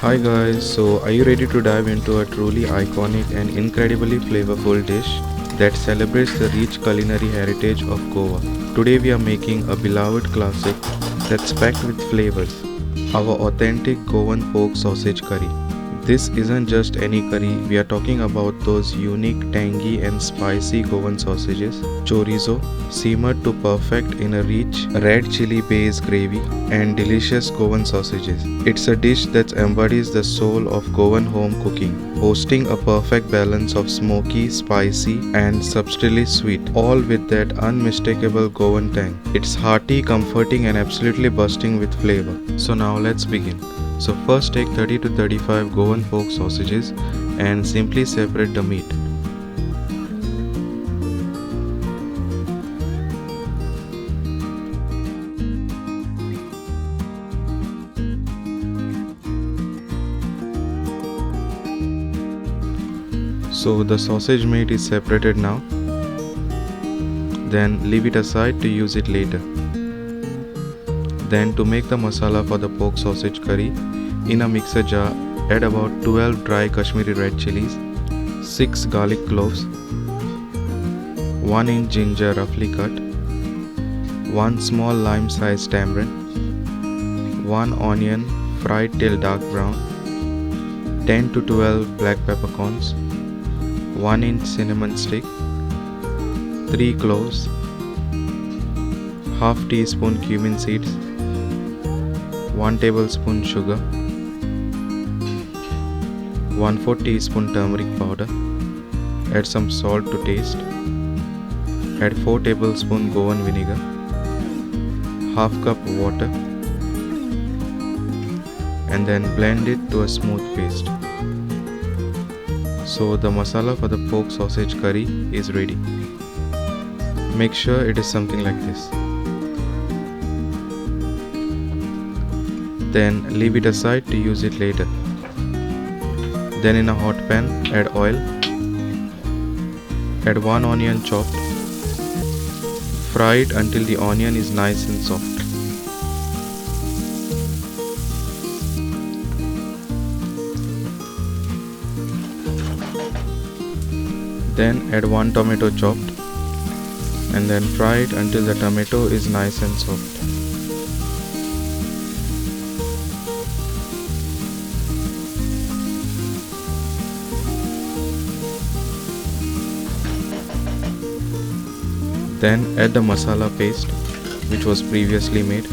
Hi guys, so are you ready to dive into a truly iconic and incredibly flavorful dish that celebrates the rich culinary heritage of Goa? Today we are making a beloved classic that's packed with flavors, our authentic Goan Pork Sausage Curry. This isn't just any curry, we are talking about those unique, tangy, and spicy Goan sausages, chorizo, simmered to perfect in a rich red chili based gravy, and delicious Goan sausages. It's a dish that embodies the soul of Goan home cooking, boasting a perfect balance of smoky, spicy, and subtly sweet, all with that unmistakable Goan tang. It's hearty, comforting, and absolutely bursting with flavor. So now let's begin. So first take 30 to 35 Goan pork sausages and simply separate the meat. So the sausage meat is separated now. Then leave it aside to use it later. Then to make the masala for the pork sausage curry, in a mixer jar add about 12 dry Kashmiri red chilies, 6 garlic cloves, 1 inch ginger roughly cut, 1 small lime sized tamarind, 1 onion fried till dark brown, 10 to 12 black peppercorns, 1 inch cinnamon stick, 3 cloves, half teaspoon cumin seeds, 1 tablespoon sugar, 1/4 teaspoon turmeric powder, add some salt to taste, add 4 tablespoon Goan vinegar, half cup water, and then blend it to a smooth paste. So the masala for the pork sausage curry is ready. Make sure it is something like this. Then leave it aside to use it later. Then in a hot pan add oil, add 1 onion chopped, fry it until the onion is nice and soft. Then add 1 tomato chopped and then fry it until the tomato is nice and soft. Then add the masala paste which was previously made.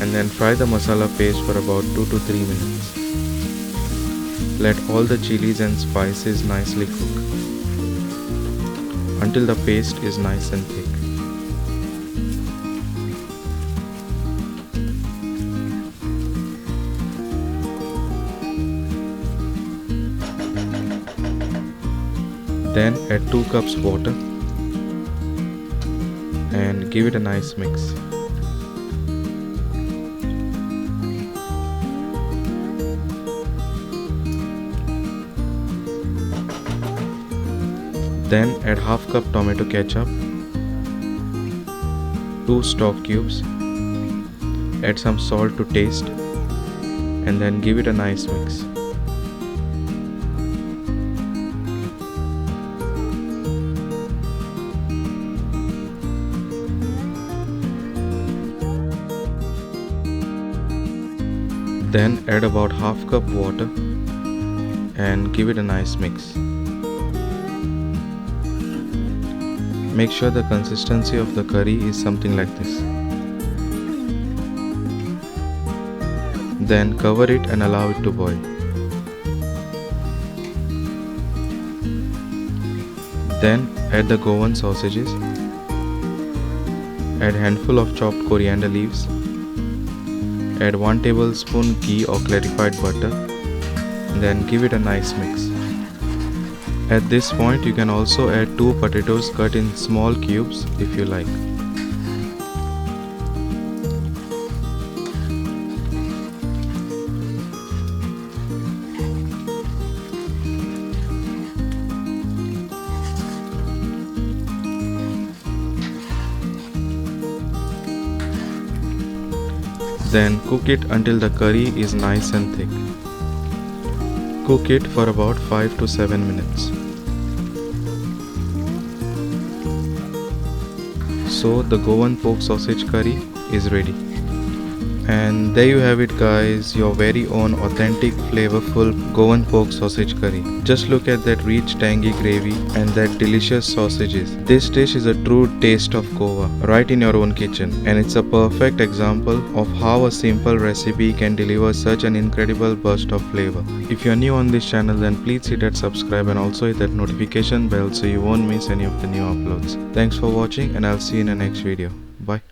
And then fry the masala paste for about 2 to 3 minutes. Let all the chilies and spices nicely cook until the paste is nice and thick. Then add 2 cups water and give it a nice mix. Then add half cup tomato ketchup, 2 stock cubes, add some salt to taste, and then give it a nice mix. Then add about half cup water and give it a nice mix. Make sure the consistency of the curry is something like this. Then cover it and allow it to boil. Then add the Goan sausages. Add handful of chopped coriander leaves. Add 1 tablespoon ghee or clarified butter. Then give it a nice mix. At this point you can also add 2 potatoes cut in small cubes if you like. Then cook it until the curry is nice and thick. Cook it for about 5 to 7 minutes. So the Goan Pork Sausage Curry is ready. And there you have it guys, your very own authentic flavorful Goan Pork Sausage Curry. Just look at that rich tangy gravy and that delicious sausages. This dish is a true taste of Goa right in your own kitchen, and it's a perfect example of how a simple recipe can deliver such an incredible burst of flavor. If you are new on this channel, then please hit that subscribe and also hit that notification bell so you won't miss any of the new uploads. Thanks for watching, and I'll see you in the next video. Bye.